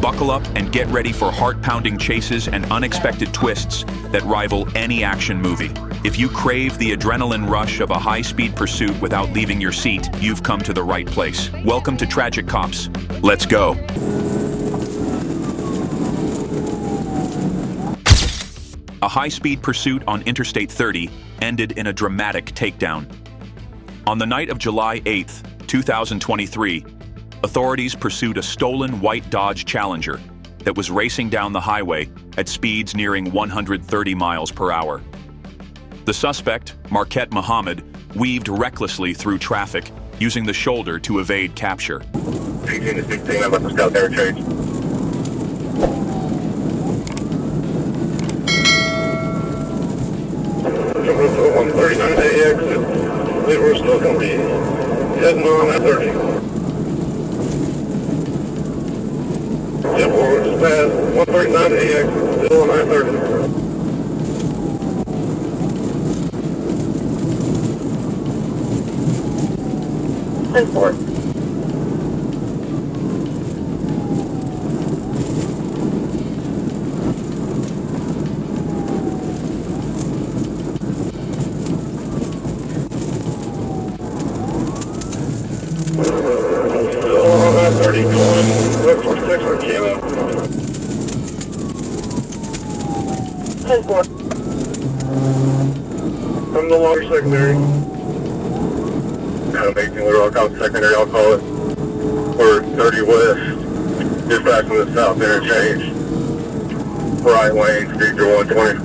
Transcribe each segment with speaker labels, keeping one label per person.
Speaker 1: Buckle up and get ready for heart-pounding chases and unexpected twists that rival any action movie. If you crave the adrenaline rush of a high-speed pursuit without leaving your seat, you've come to the right place. Welcome to Tragic Cops. Let's go. A high-speed pursuit on Interstate 30 ended in a dramatic takedown. On the night of July 8, 2023, authorities pursued a stolen white Dodge Challenger that was racing down the highway at speeds nearing 130 miles per hour. The suspect, Marquette Muhammad, weaved recklessly through traffic, using the shoulder to evade capture.
Speaker 2: 18 to 16, I'm about to scout their change. Number 139 AX, we're still going to be heading on at 30. Yep, we're just past 139 AX, still on I-30. 10-4. Still on I-30 going, look for 6 on Kilo. 10-4. From the longer secondary. Adam 18, we're all called secondary, I'll call it. We're 30 west, dispatching the south interchange. Right lane, speed to 120.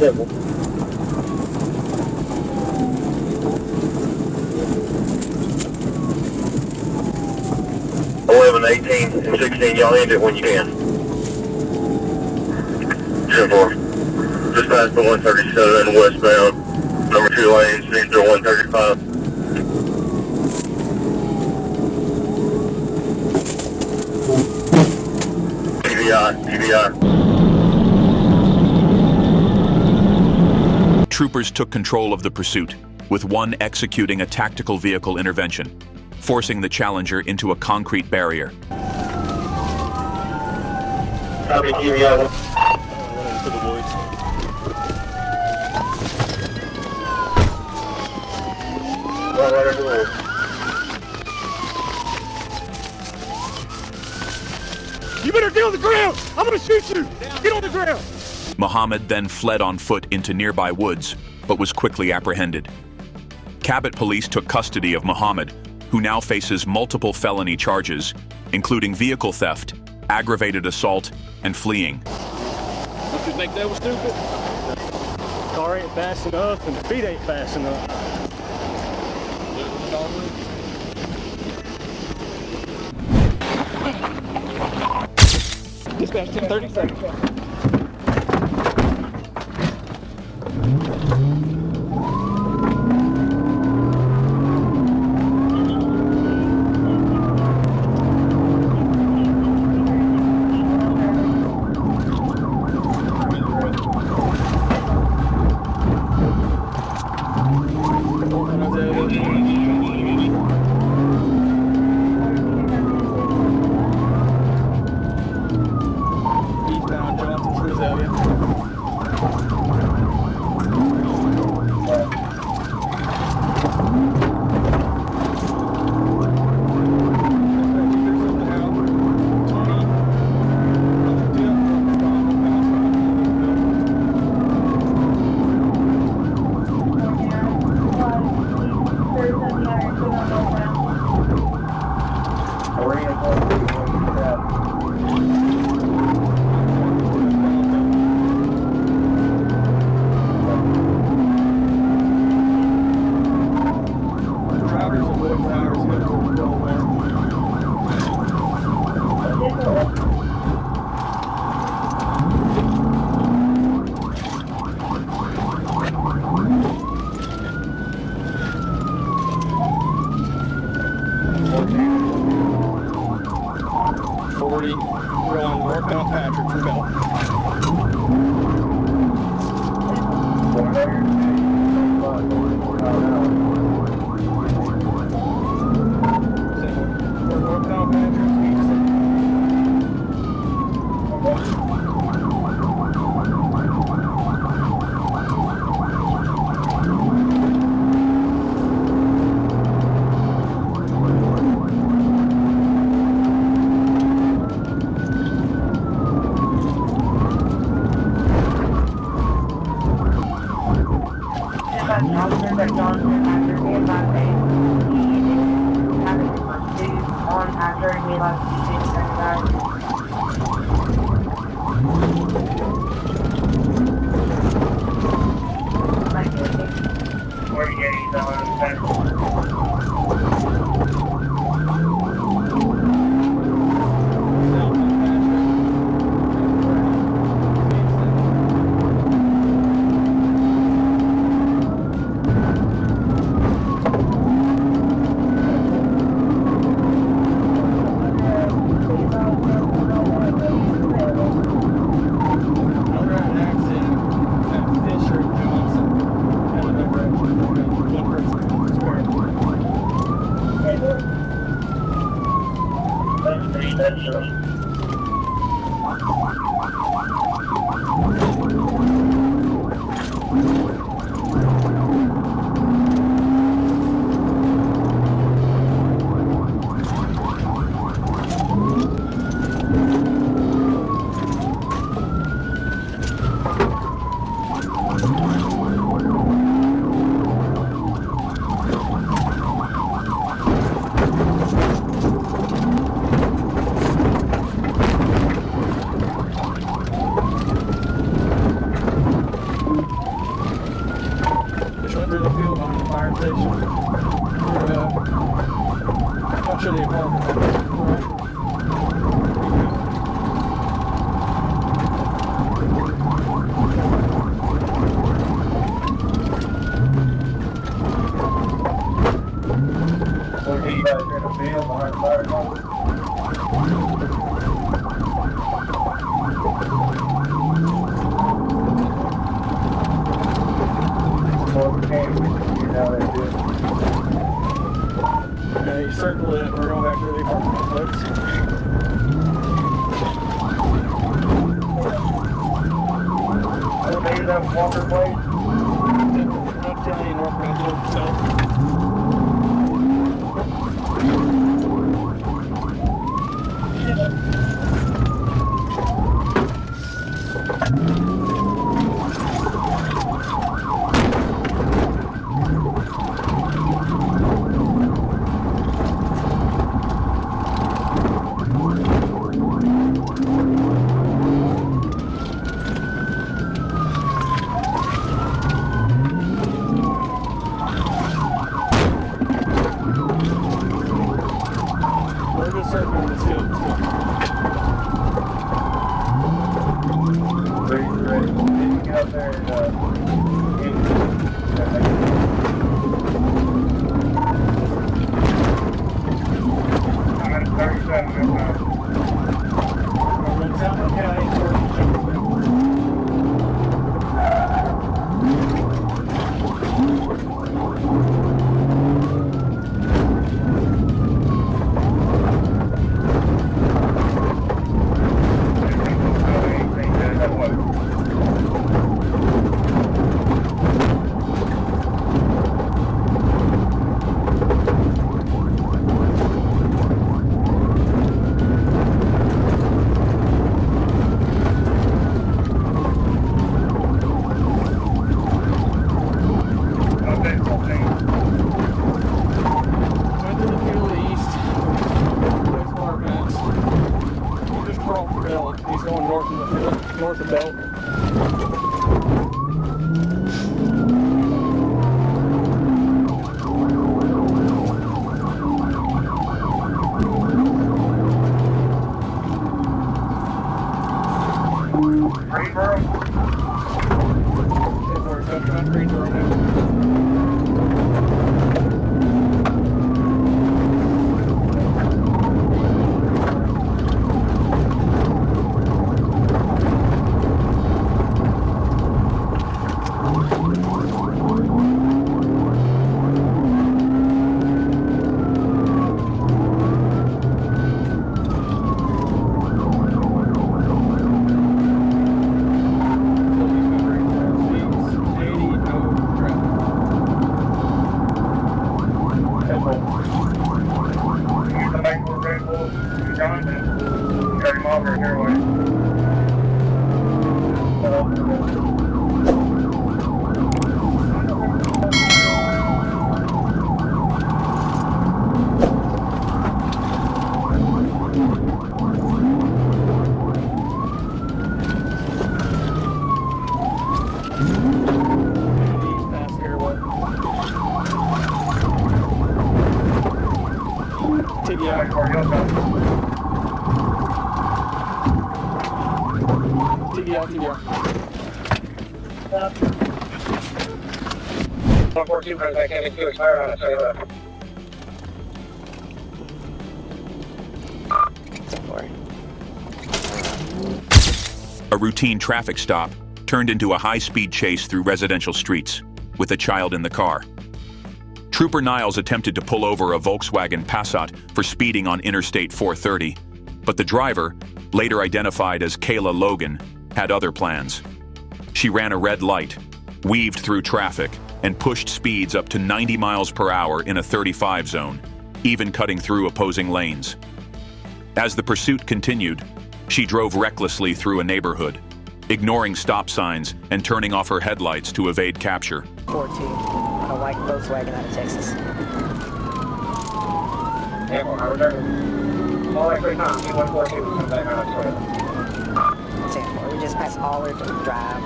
Speaker 2: Careful. 11, 18, and 16, y'all end it when you can. 10-4. Just past the 137 westbound, number 2 lane, speed to 135. TVI.
Speaker 1: Troopers took control of the pursuit, with one executing a tactical vehicle intervention, forcing the Challenger into a concrete barrier.
Speaker 2: Copy, TVI.
Speaker 3: To the woods.
Speaker 2: Right over the woods.
Speaker 3: You better get on the ground! I'm gonna shoot you! Get on the ground!
Speaker 1: Muhammad then fled on foot into nearby woods, but was quickly apprehended. Cabot police took custody of Muhammad, who now faces multiple felony charges, including vehicle theft, aggravated assault, and fleeing.
Speaker 3: Don't you think that was stupid? Car ain't fast enough and the feet ain't fast enough. Dispatch 1030 seconds. We're on northbound Patrick for Bell.
Speaker 4: Where you getting those?
Speaker 3: Okay, circle it. We're going back to the apartment complex.
Speaker 4: Elevator that Walker Place.
Speaker 3: North County, North County, South. North of Belt.
Speaker 4: Greensboro?
Speaker 3: Yeah, we're touching on Greensboro now. TDL. TDL.
Speaker 4: 142 comes back in, it's fire on it, so
Speaker 1: A routine traffic stop turned into a high-speed chase through residential streets, with a child in the car. Trooper Niles attempted to pull over a Volkswagen Passat for speeding on Interstate 430, but the driver, later identified as Kayla Logan, had other plans. She ran a red light, weaved through traffic, and pushed speeds up to 90 miles per hour in a 35 zone, even cutting through opposing lanes. As the pursuit continued, she drove recklessly through a neighborhood, ignoring stop signs and turning off her headlights to evade capture.
Speaker 5: 4-2 on a white Volkswagen out of Texas.
Speaker 4: Yeah, well, I was driving all that free time. 142 comes back on it, so
Speaker 5: 10-4. We just passed Aller to drive.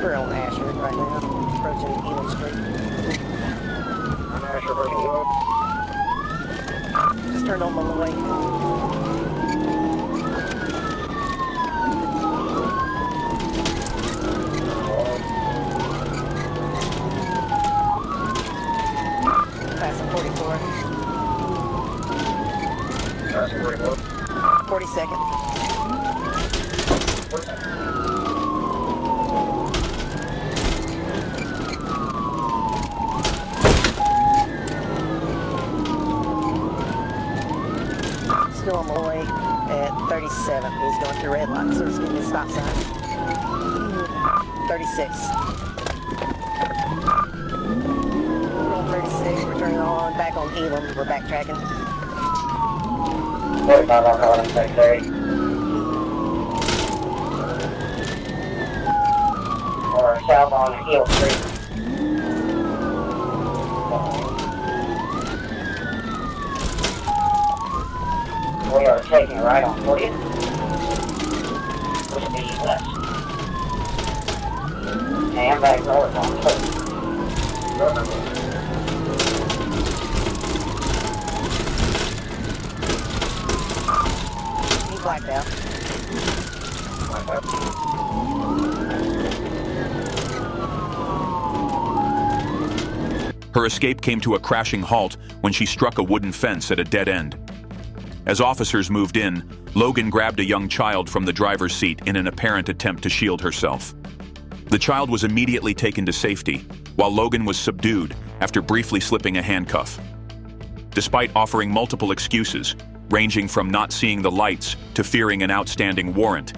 Speaker 5: We're on Ashford right now, approaching Elam Street.
Speaker 4: I'm Asher versus Elam.
Speaker 5: Just turned on my way. Passing 44.
Speaker 4: Passing 44.
Speaker 5: 42nd. Still on my way at 37. He's going through red light, so it's getting a stop sign. 36. We're on 36. We're turning on back on Elam. We're backtracking.
Speaker 4: 45 on calling secretary. Or south on Hill Street. We are taking a right on 40th. Which will be west. And back north on 30th.
Speaker 5: He's blacked out.
Speaker 1: Her escape came to a crashing halt when she struck a wooden fence at a dead end. As officers moved in, Logan grabbed a young child from the driver's seat in an apparent attempt to shield herself. The child was immediately taken to safety, while Logan was subdued after briefly slipping a handcuff. Despite offering multiple excuses, ranging from not seeing the lights to fearing an outstanding warrant,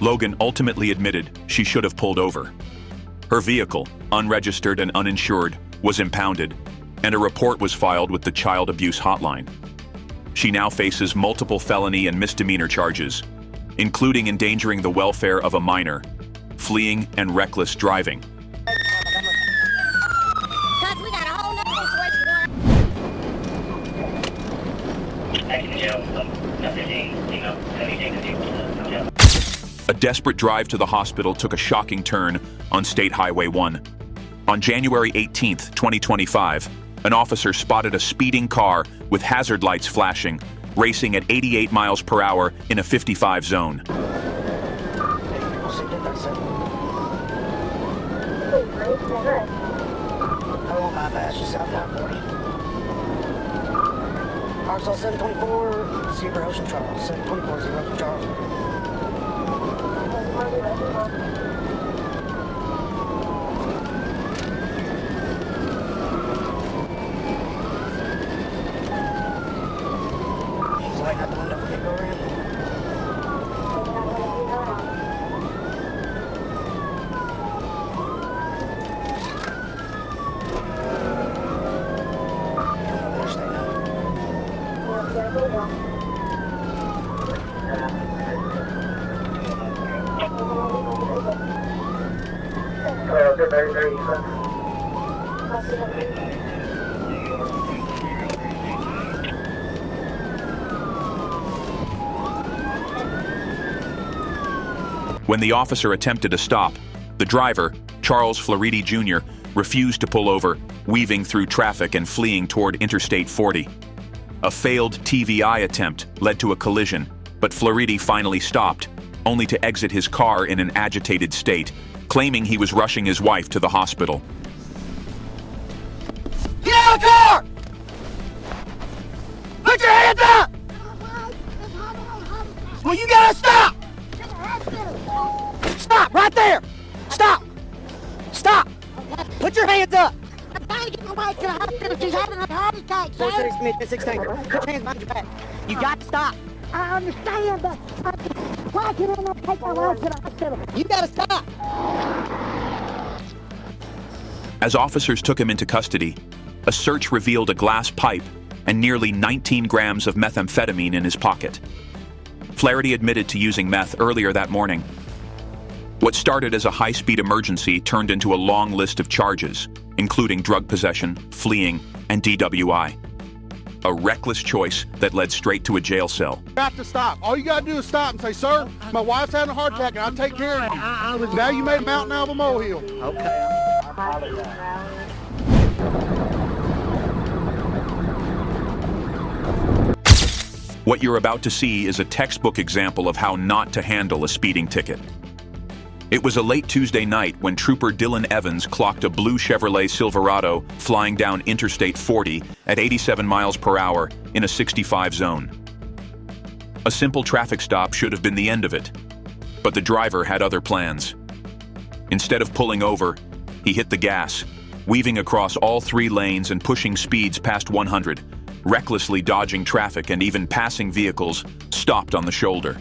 Speaker 1: Logan ultimately admitted she should have pulled over. Her vehicle, unregistered and uninsured, was impounded, and a report was filed with the Child Abuse Hotline. She now faces multiple felony and misdemeanor charges, including endangering the welfare of a minor, fleeing, and reckless driving.
Speaker 6: Cuz we got a whole nother situation going on.
Speaker 1: A desperate drive to the hospital took a shocking turn on State Highway 1. On January 18, 2025, an officer spotted a speeding car with hazard lights flashing, racing at 88 miles per hour in a 55 zone.
Speaker 5: I won't bypass you, south 140. Arkansas 724, Zebra Ocean Charles. 724, Zebra Ocean Charles. He's lighting out the window for me to go around.
Speaker 1: When the officer attempted to stop, the driver, Charles Floridi Jr., refused to pull over, weaving through traffic and fleeing toward Interstate 40. A failed TVI attempt led to a collision, but Floridi finally stopped, only to exit his car in an agitated state, claiming he was rushing his wife to the hospital.
Speaker 7: Get out of the car! Put your hands up! Well, you gotta stop! Stop right there! Stop! Stop! Put your hands up!
Speaker 6: I'm trying to get my wife to the hospital. She's having a heart attack, sir.
Speaker 7: 416, put your hands behind your back. You got to stop.
Speaker 6: I understand, but why can't I not take my wife to the hospital?
Speaker 7: You gotta stop.
Speaker 1: As officers took him into custody, a search revealed a glass pipe and nearly 19 grams of methamphetamine in his pocket. Flaherty admitted to using meth earlier that morning. What started as a high-speed emergency turned into a long list of charges, including drug possession, fleeing, and DWI. A reckless choice that led straight to a jail cell.
Speaker 8: You have to stop. All you got to do is stop and say, sir, my wife's having a heart attack and I'll take care of you. Now you made a mountain out of a molehill.
Speaker 7: Okay.
Speaker 1: What you're about to see is a textbook example of how not to handle a speeding ticket. It was a late Tuesday night when Trooper Dylan Evans clocked a blue Chevrolet Silverado flying down Interstate 40 at 87 miles per hour in a 65 zone. A simple traffic stop should have been the end of it, but the driver had other plans. Instead of pulling over, he hit the gas, weaving across all 3 lanes and pushing speeds past 100, recklessly dodging traffic and even passing vehicles stopped on the shoulder.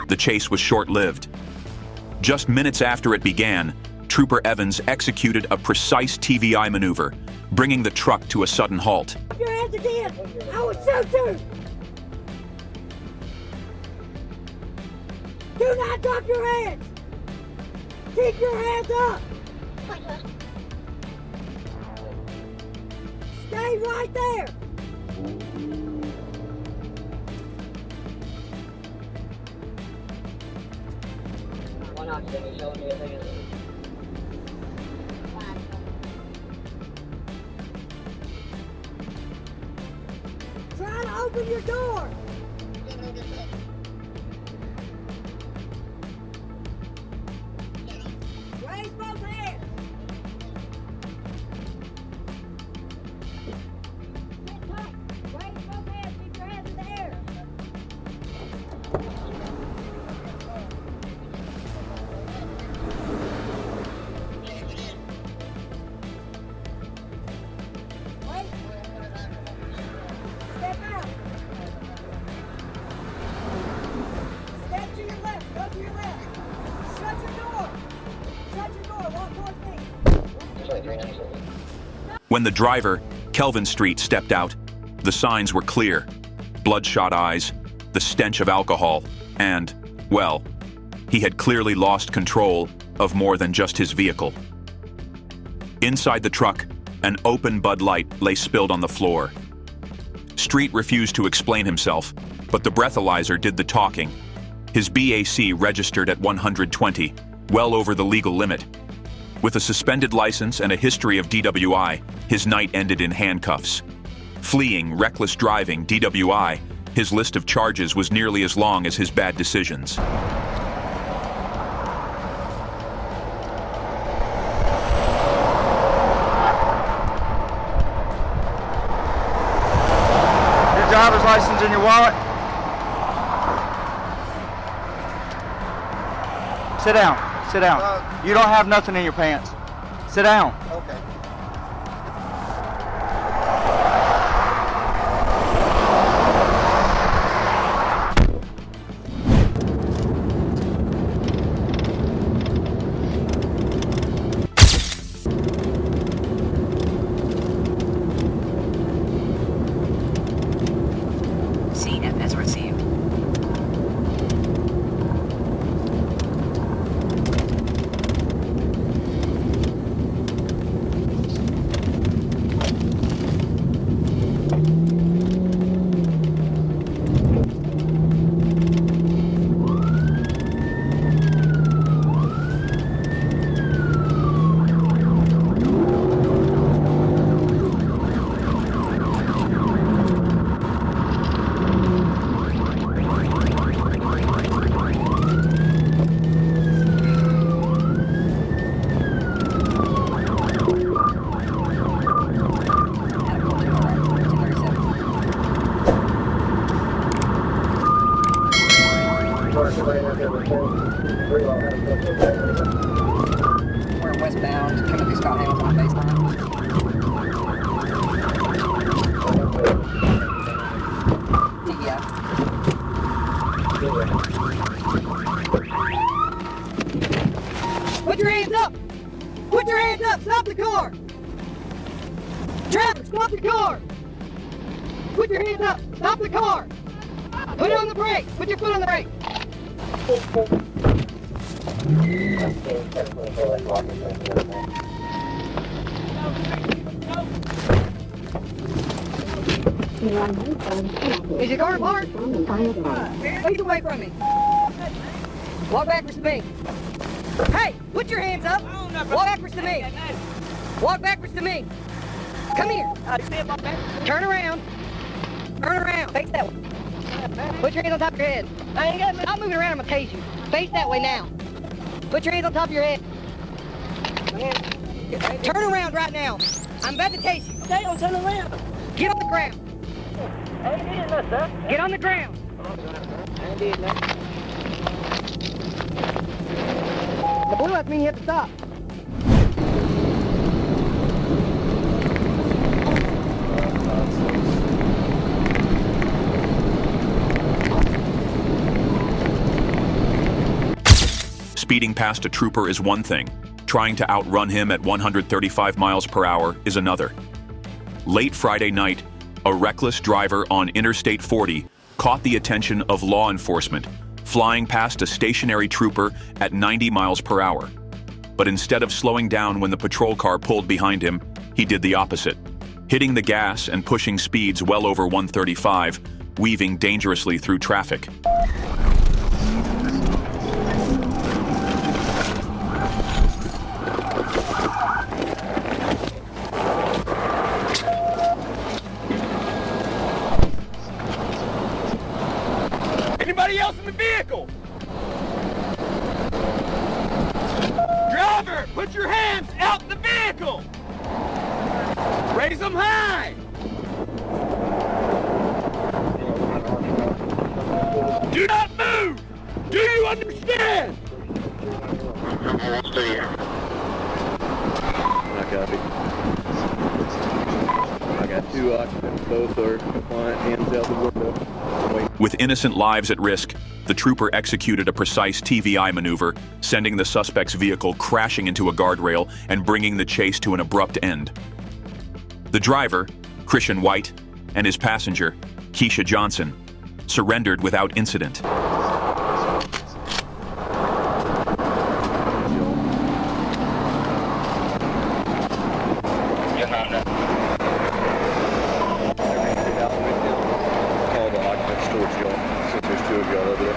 Speaker 1: The chase was short-lived. Just minutes after it began, Trooper Evans executed a precise TVI maneuver, bringing the truck to a sudden halt.
Speaker 6: Drop your hands again. I will shoot you. Do not drop your hands. Keep your hands up. Stay right there. Try to open your door. Raise both hands. Sit tight. Raise both hands. Keep your hands in the air. Wait. Step out. Step to your left. Go to your left. Shut your door. Shut your door. Walk towards me.
Speaker 1: When the driver, Kelvin Street, stepped out, the signs were clear. Bloodshot eyes, the stench of alcohol, and, well, he had clearly lost control of more than just his vehicle. Inside the truck, an open Bud Light lay spilled on the floor. Street refused to explain himself, but the breathalyzer did the talking. His BAC registered at 120, well over the legal limit. With a suspended license and a history of DWI, his night ended in handcuffs. Fleeing, reckless driving, DWI, his list of charges was nearly as long as his bad decisions.
Speaker 7: Your driver's license in your wallet. Sit down. Sit down. You don't have nothing in your pants. Sit down.
Speaker 8: Okay.
Speaker 9: Scene as received.
Speaker 4: We're westbound, coming through Scott Hamilton baseline. Yeah.
Speaker 7: Put your hands up! Put your hands up! Stop the car! Driver, stop the car! Put your hands up! Stop the car! Put it on the brake! Put your foot on the brake! Is your car parked? Face away from me. Walk backwards to me. Hey, put your hands up. Walk backwards to me. Walk backwards to me. Come here. Turn around. Turn around. Face that way. Put your hands on top of your head. Stop moving around, I'm gonna tase you. Face that way now. Put your hands on top of your head. Turn around right now. I'm about to tase you.
Speaker 6: Stay on, turn around.
Speaker 7: Get on the ground.
Speaker 6: I ain't doing that, sir.
Speaker 7: Get on the ground.
Speaker 6: I ain't doing that.
Speaker 7: The blue lights mean you have to stop.
Speaker 1: Speeding past a trooper is one thing. Trying to outrun him at 135 miles per hour is another. Late Friday night, a reckless driver on Interstate 40 caught the attention of law enforcement, flying past a stationary trooper at 90 miles per hour. But instead of slowing down when the patrol car pulled behind him, he did the opposite, hitting the gas and pushing speeds well over 135, weaving dangerously through traffic.
Speaker 3: Anybody else in the vehicle? Driver, put your hands out the vehicle! Raise them high! Do not move! Do you understand?
Speaker 9: I copy. I got two occupants, both are compliant, hands out the window. Wait.
Speaker 1: With innocent lives at risk, the trooper executed a precise TVI maneuver, sending the suspect's vehicle crashing into a guardrail and bringing the chase to an abrupt end. The driver, Christian White, and his passenger, Keisha Johnson, surrendered without incident.
Speaker 9: Call the occupants towards y'all, since there's two of y'all over there.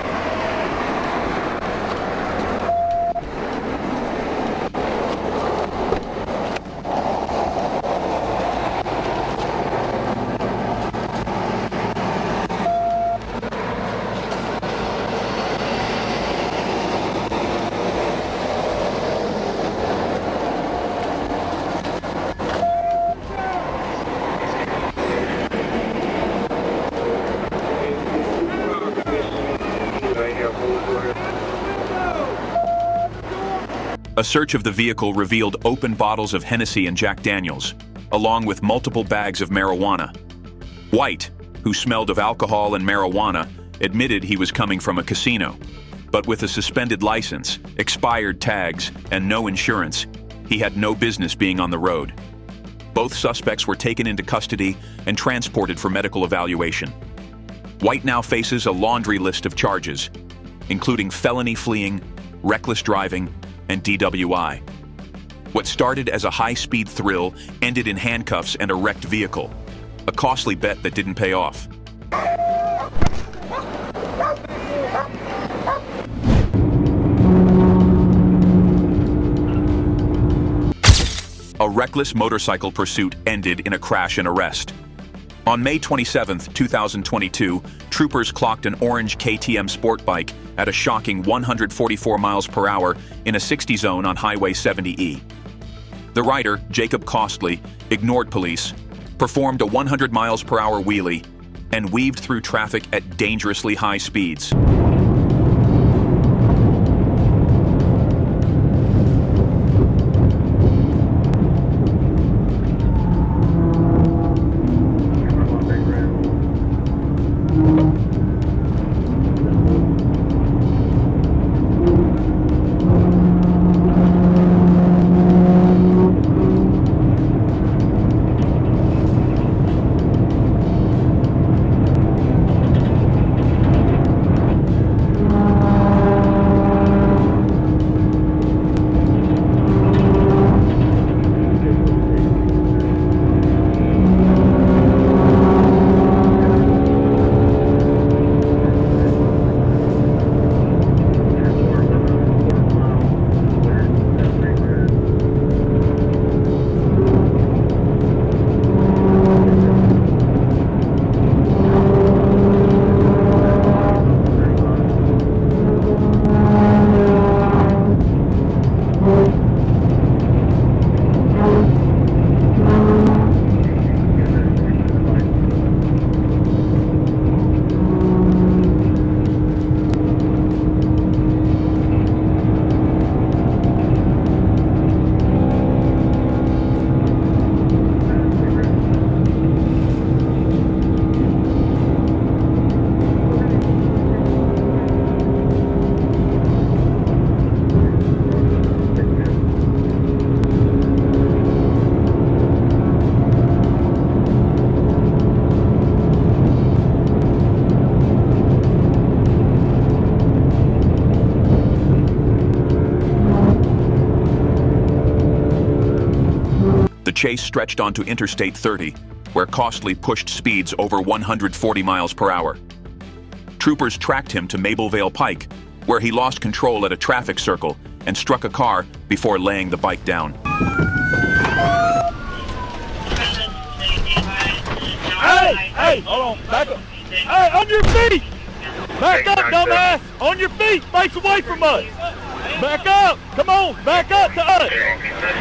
Speaker 1: A search of the vehicle revealed open bottles of Hennessy and Jack Daniels, along with multiple bags of marijuana. White, who smelled of alcohol and marijuana, admitted he was coming from a casino. But with a suspended license, expired tags, and no insurance, he had no business being on the road. Both suspects were taken into custody and transported for medical evaluation. White now faces a laundry list of charges, including felony fleeing, reckless driving, and DWI. What started as a high-speed thrill ended in handcuffs and a wrecked vehicle, a costly bet that didn't pay off. A reckless motorcycle pursuit ended in a crash and arrest. On May 27, 2022, troopers clocked an orange KTM sport bike at a shocking 144 miles per hour in a 60 zone on Highway 70E. The rider, Jacob Costley, ignored police, performed a 100 miles per hour wheelie, and weaved through traffic at dangerously high speeds. chase stretched onto Interstate 30, where Costly pushed speeds over 140 miles per hour. Troopers tracked him to Mablevale Pike, where he lost control at a traffic circle and struck a car before laying the bike down.
Speaker 3: Hey, hold on, back up. Hey, on your feet! Back up, dumbass! On your feet, face away from us! Back up! Come on, back up to us!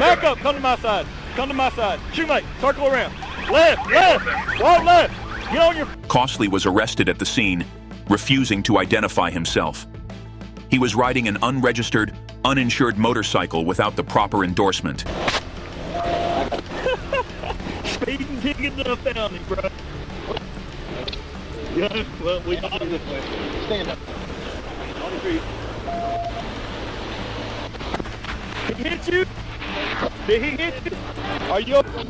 Speaker 3: Back up, come to my side. Come to my side. Shoemate, circle around. Left, walk left. Get on your...
Speaker 1: Costly was arrested at the scene, refusing to identify himself. He was riding an unregistered, uninsured motorcycle without the proper endorsement.
Speaker 3: Speeding ticket to a felony, bro. Yeah, well, we can do this way. Stand up. On your feet. Did he hit you? Did he hit you? Are you okay?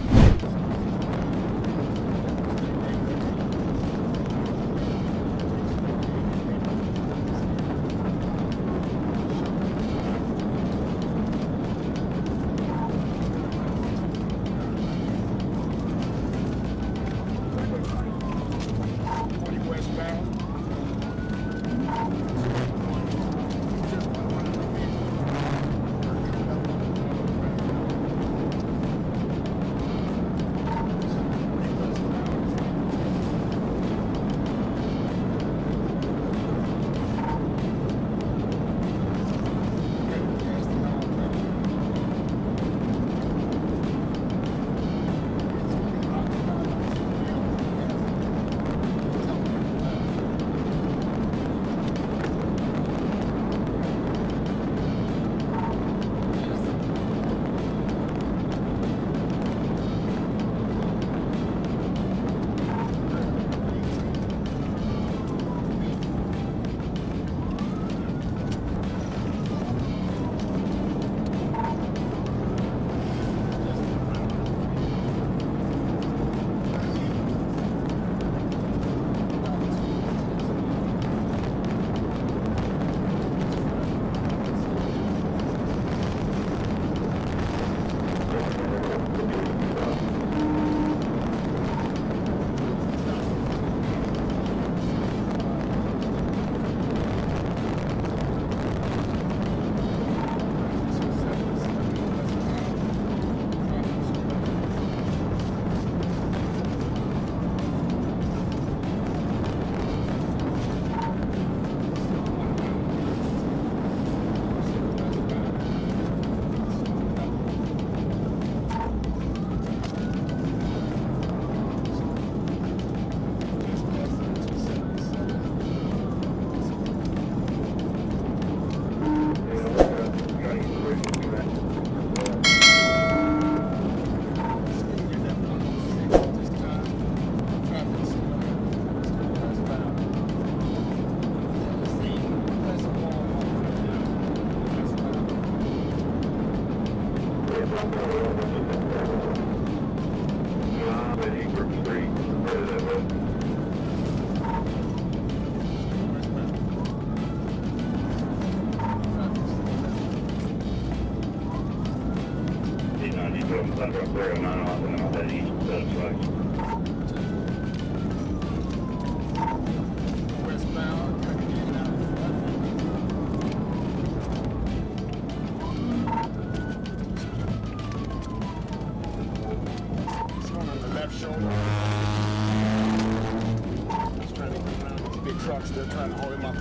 Speaker 8: Trucks, they're trying to hold him up.